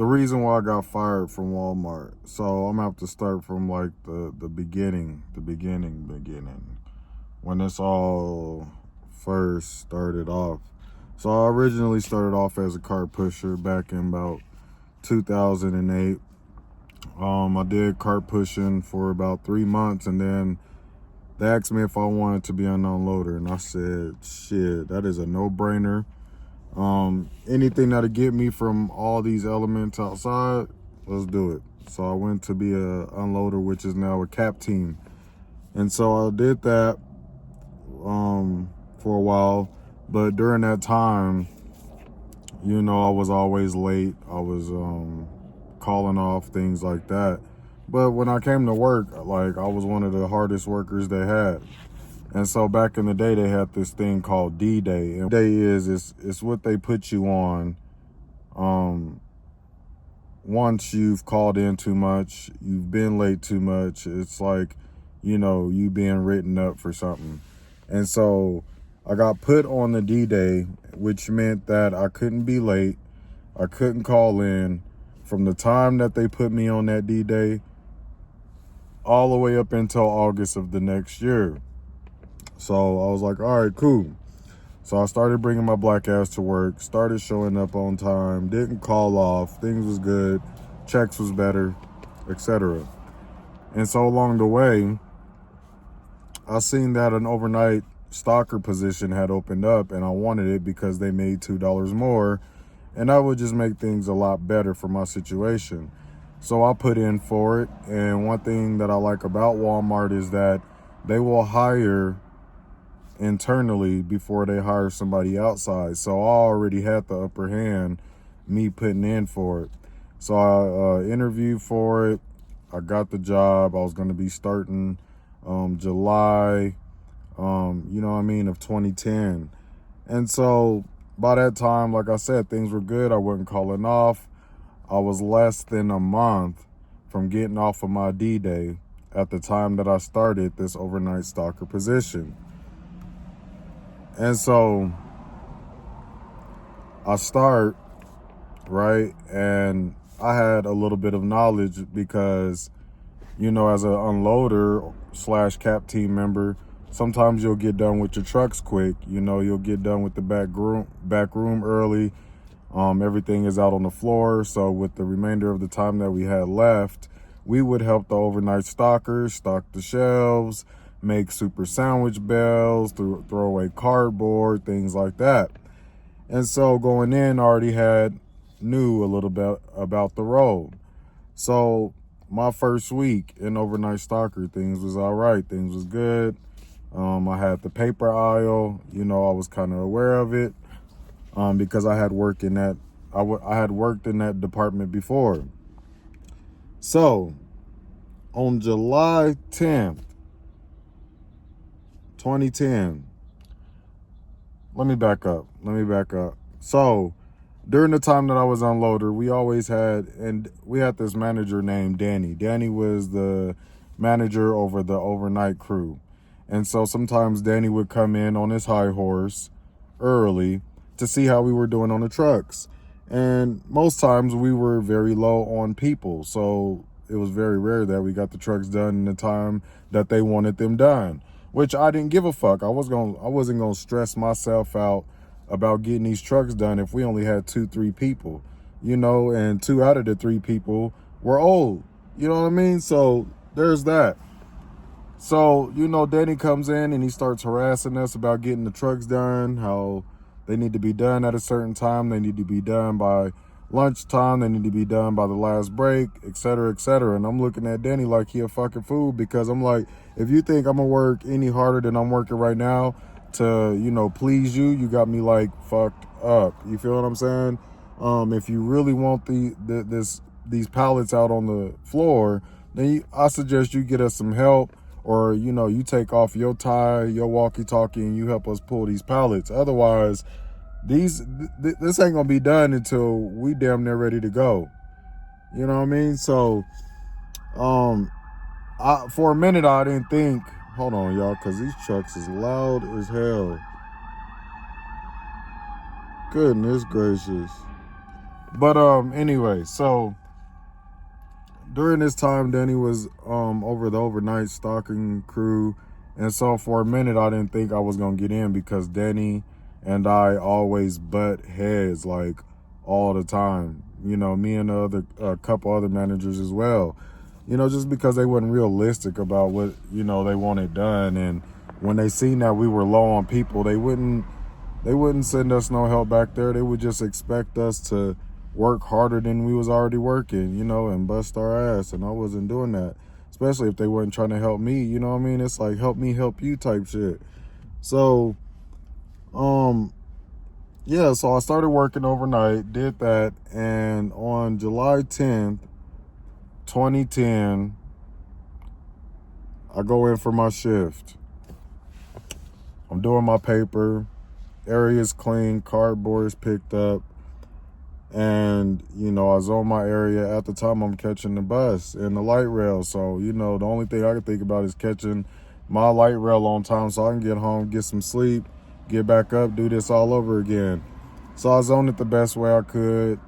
the reason why I got fired from Walmart. So I'm gonna have to start from like the beginning, when this all first started off. So I originally started off as a cart pusher back in about 2008. I did cart pushing for about 3 months, and then they asked me if I wanted to be an unloader, and I said, shit, that is a no-brainer. Anything that'll get me from all these elements outside, let's do it. So I went to be a unloader, which is now a cap team. And so I did that for a while. But during that time, I was always late. I was calling off, things like that. But when I came to work, like, I was one of the hardest workers they had. And so back in the day, they had this thing called D-Day. And D-Day it's what they put you on once you've called in too much, you've been late too much. It's like, you being written up for something. And so I got put on the D-Day, which meant that I couldn't be late. I couldn't call in from the time that they put me on that D-Day all the way up until August of the next year. So I was like, all right, cool. So I started bringing my black ass to work, started showing up on time, didn't call off, things was good, checks was better, etc. And so along the way, I seen that an overnight stalker position had opened up, and I wanted it because they made $2 more, and that would just make things a lot better for my situation. So I put in for it, and one thing that I like about Walmart is that they will hire internally before they hire somebody outside. So I already had the upper hand, me putting in for it. So I interviewed for it. I got the job. I was going to be starting July, of 2010. And so by that time, like I said, things were good. I wasn't calling off. I was less than a month from getting off of my D-Day at the time that I started this overnight stalker position. And so I start, right? And I had a little bit of knowledge because, as an unloader / cap team member, sometimes you'll get done with your trucks quick. You'll get done with the back room early. Everything is out on the floor. So with the remainder of the time that we had left, we would help the overnight stalkers stock the shelves, make super sandwich bells, throw away cardboard, things like that. And so going in, I already knew a little bit about the role. So my first week in overnight stalker, things was all right. Things was good. I had the paper aisle. I was kind of aware of it because I had worked in that. I had worked in that department before. So on July 10th, 2010. Let me back up. So during the time that I was unloader, we had this manager named Danny. Danny was the manager over the overnight crew. And so sometimes Danny would come in on his high horse early to see how we were doing on the trucks. And most times we were very low on people. So it was very rare that we got the trucks done in the time that they wanted them done, which I didn't give a fuck. I wasn't gonna stress myself out about getting these trucks done if we only had 2-3 people, and 2 out of the 3 people were old. You know what I mean? So there's that. So, Danny comes in and he starts harassing us about getting the trucks done, how they need to be done at a certain time, they need to be done by lunchtime, they need to be done by the last break, etc., etc. And I'm looking at Danny like he a fucking fool, because I'm like, if you think I'm gonna work any harder than I'm working right now to, please you, you got me like fucked up. You feel what I'm saying? If you really want these pallets out on the floor, then I suggest you get us some help, or you take off your tie, your walkie-talkie, and you help us pull these pallets. Otherwise, this ain't gonna be done until we damn near ready to go. You know what I mean? So, for a minute I didn't think. Hold on, y'all, because these trucks is loud as hell. Goodness gracious. But anyway, so during this time, Danny was over the overnight stalking crew. And so for a minute, I didn't think I was going to get in because Danny and I always butt heads like all the time. You know, me and a couple other managers as well. You know, just because they weren't realistic about what, you know, they wanted done. And when they seen that we were low on people, they wouldn't send us no help back there. They would just expect us to work harder than we was already working, you know, and bust our ass. And I wasn't doing that, especially if they weren't trying to help me. You know what I mean? It's like help me help you type shit. So, yeah. So I started working overnight, did that, and on July 10th, 2010, I go in for my shift. I'm doing my paper. Area's clean, cardboard's picked up. And, you know, I was on my area. At the time, I'm catching the bus and the light rail. So, you know, the only thing I can think about is catching my light rail on time so I can get home, get some sleep, get back up, do this all over again. So I zoned it the best way I could,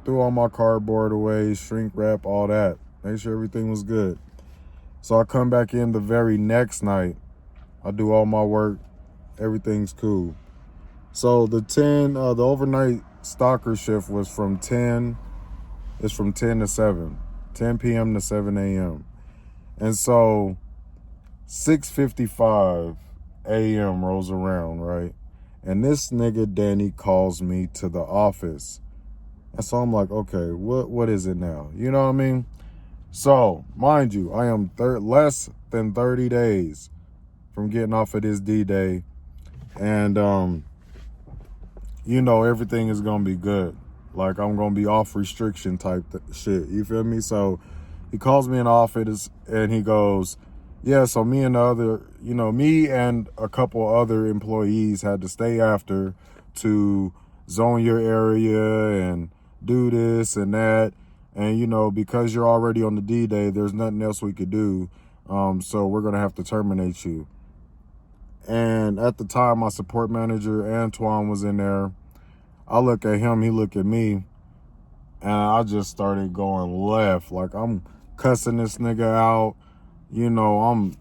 threw all my cardboard away, shrink wrap, all that. Make sure everything was good. So I come back in the very next night. I do all my work. Everything's cool. So the overnight stalker shift was from 10 to 7, 10 p.m. to 7 a.m. And so 6:55 a.m. rolls around, right? And this nigga Danny calls me to the office. And so I'm like, okay, what is it now? You know what I mean? So, mind you, I am less than 30 days from getting off of this D-Day. And, you know, everything is going to be good. Like, I'm going to be off restriction type shit. You feel me? So, he calls me in the office and he goes, yeah, so me and a couple other employees had to stay after to zone your area and do this and that. And, you know, because you're already on the D-Day, there's nothing else we could do. So we're going to have to terminate you. And at the time, my support manager, Antoine, was in there. I look at him, he look at me, and I just started going left. Like, I'm cussing this nigga out. You know, I'm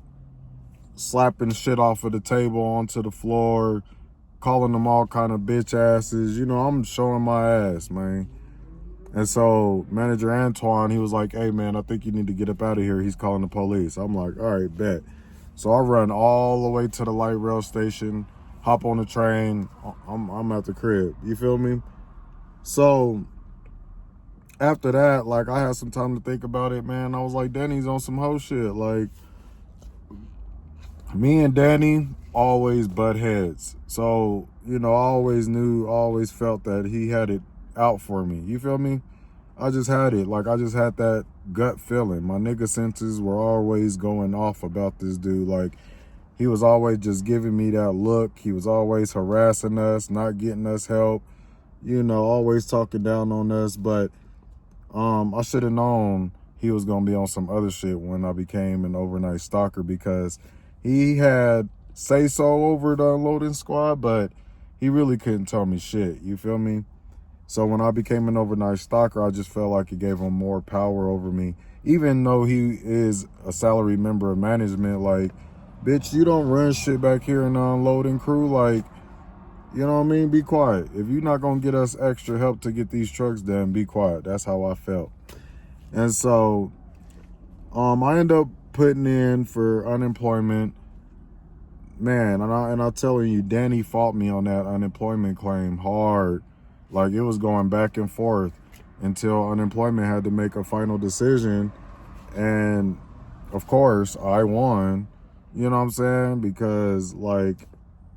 slapping shit off of the table onto the floor, calling them all kind of bitch asses. You know, I'm showing my ass, man. And so manager Antoine, he was like, hey, man, I think you need to get up out of here. He's calling the police. I'm like, all right, bet. So I run all the way to the light rail station, hop on the train. I'm at the crib. You feel me? So after that, like, I had some time to think about it, man. I was like, Danny's on some hoe shit. Like, me and Danny always butt heads. So, you know, I always felt that he had it out for me. You feel me? I just had it. Like, I just had that gut feeling. My nigga senses were always going off about this dude. Like, he was always just giving me that look. He was always harassing us, not getting us help, you know, always talking down on us. But I should have known he was going to be on some other shit when I became an overnight stalker, because he had say-so over the unloading squad, but he really couldn't tell me shit. You feel me? So when I became an overnight stalker, I just felt like it gave him more power over me. Even though he is a salary member of management, like, bitch, you don't run shit back here in the unloading crew. Like, you know what I mean? Be quiet. If you're not going to get us extra help to get these trucks done, be quiet. That's how I felt. And so I ended up putting in for unemployment. Man, and I'm telling you, Danny fought me on that unemployment claim hard. Like, it was going back and forth until unemployment had to make a final decision. And, of course, I won. You know what I'm saying? Because, like,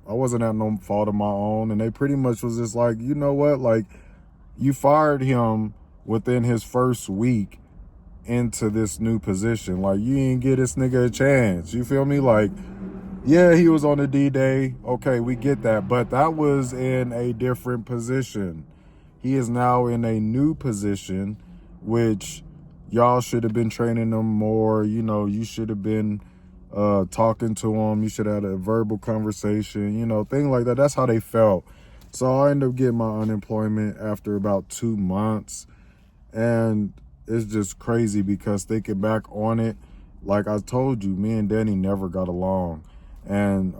I wasn't at no fault of my own. And they pretty much was just like, you know what? Like, you fired him within his first week into this new position. Like, you didn't give this nigga a chance. You feel me? Like, yeah, he was on the D-Day. Okay, we get that. But that was in a different position. He is now in a new position, which y'all should have been training him more. You know, you should have been talking to him. You should have had a verbal conversation, you know, thing like that. That's how they felt. So I ended up getting my unemployment after about 2 months. And it's just crazy because thinking back on it, like I told you, me and Danny never got along. And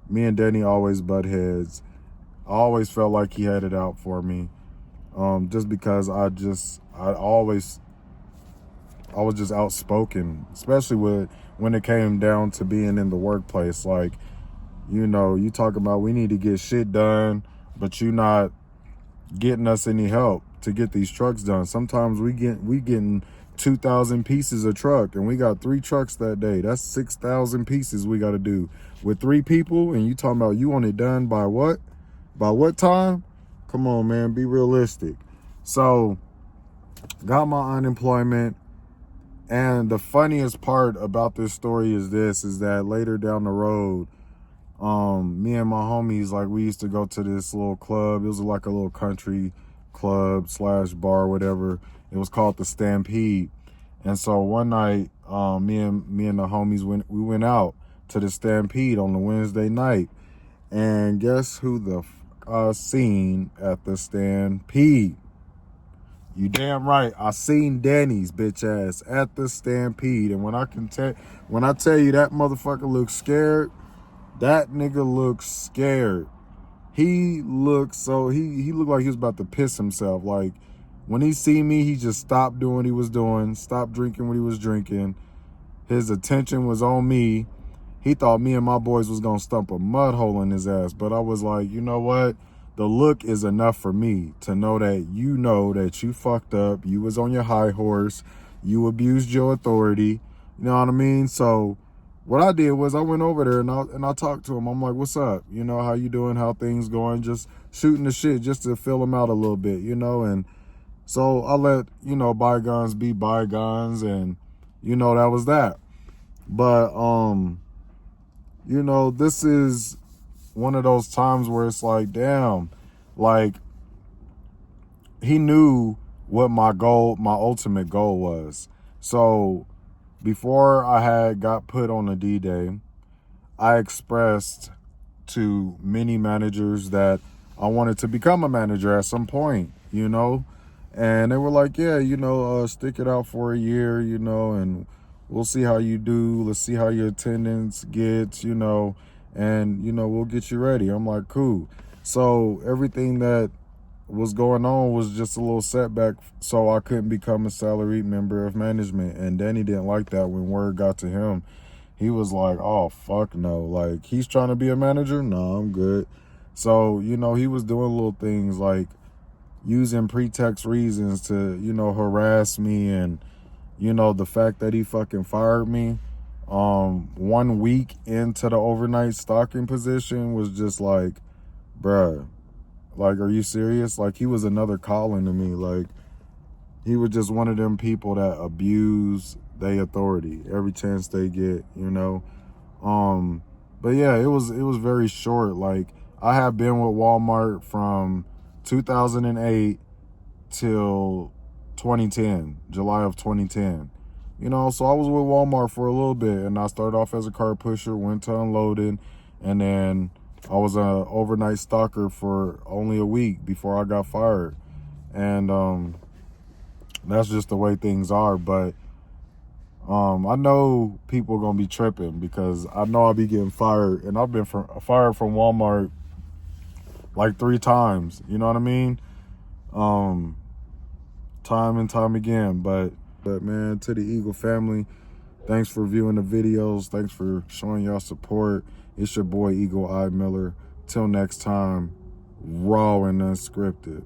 me and Danny always butt heads. I always felt like he had it out for me. Just because I was just outspoken, especially when it came down to being in the workplace. Like, you talk about we need to get shit done, but you not getting us any help to get these trucks done. Sometimes we getting 2,000 pieces of truck, and we got 3 trucks that day. That's 6,000 pieces we got to do with 3 people, and you talking about you want it done by what? By what time? Come on, man, be realistic. So, got my unemployment, and the funniest part about this story is that later down the road, me and my homies, like, we used to go to this little club. It was like a little country club / bar, whatever. It was called the Stampede. And so one night, me and the homies went out to the Stampede on the Wednesday night. And guess who the I seen at the Stampede? You damn right. I seen Danny's bitch ass at the Stampede. And when I tell you that motherfucker looks scared, that nigga looks scared. He looked he looked like he was about to piss himself. Like, when he see me, he just stopped doing what he was doing, stopped drinking what he was drinking. His attention was on me. He thought me and my boys was gonna stump a mud hole in his ass. But I was like, you know what? The look is enough for me to know that you fucked up. You was on your high horse. You abused your authority. You know what I mean? So what I did was I went over there and I talked to him. I'm like, what's up? How you doing? How things going? Just shooting the shit just to fill him out a little bit, And so I let, bygones be bygones, and, that was that. But, this is one of those times where it's like, damn, like, he knew what my ultimate goal was. So before I had got put on a D-Day, I expressed to many managers that I wanted to become a manager at some point, and they were like, yeah, stick it out for a year, and we'll see how you do. Let's see how your attendance gets, and, we'll get you ready. I'm like, cool. So everything that was going on was just a little setback, so I couldn't become a salaried member of management. And Danny didn't like that. When word got to him, he was like, oh, fuck no. Like, he's trying to be a manager? No, I'm good. So, he was doing little things like using pretext reasons to, harass me. And, the fact that he fucking fired me 1 week into the overnight stocking position was just like, bruh, like, are you serious? Like, he was another calling to me. Like, he was just one of them people that abuse their authority every chance they get, But yeah, it was very short. Like, I have been with Walmart from 2008 till 2010, July of 2010. So I was with Walmart for a little bit, and I started off as a car pusher, went to unloading, and then I was an overnight stalker for only a week before I got fired. And that's just the way things are. But I know people are going to be tripping because I know I'll be getting fired. And I've been fired from Walmart like 3 times. You know what I mean? Time and time again. But man, to the Eagle family, thanks for viewing the videos. Thanks for showing y'all support. It's your boy, Eagle Eye Miller. Till next time, raw and unscripted.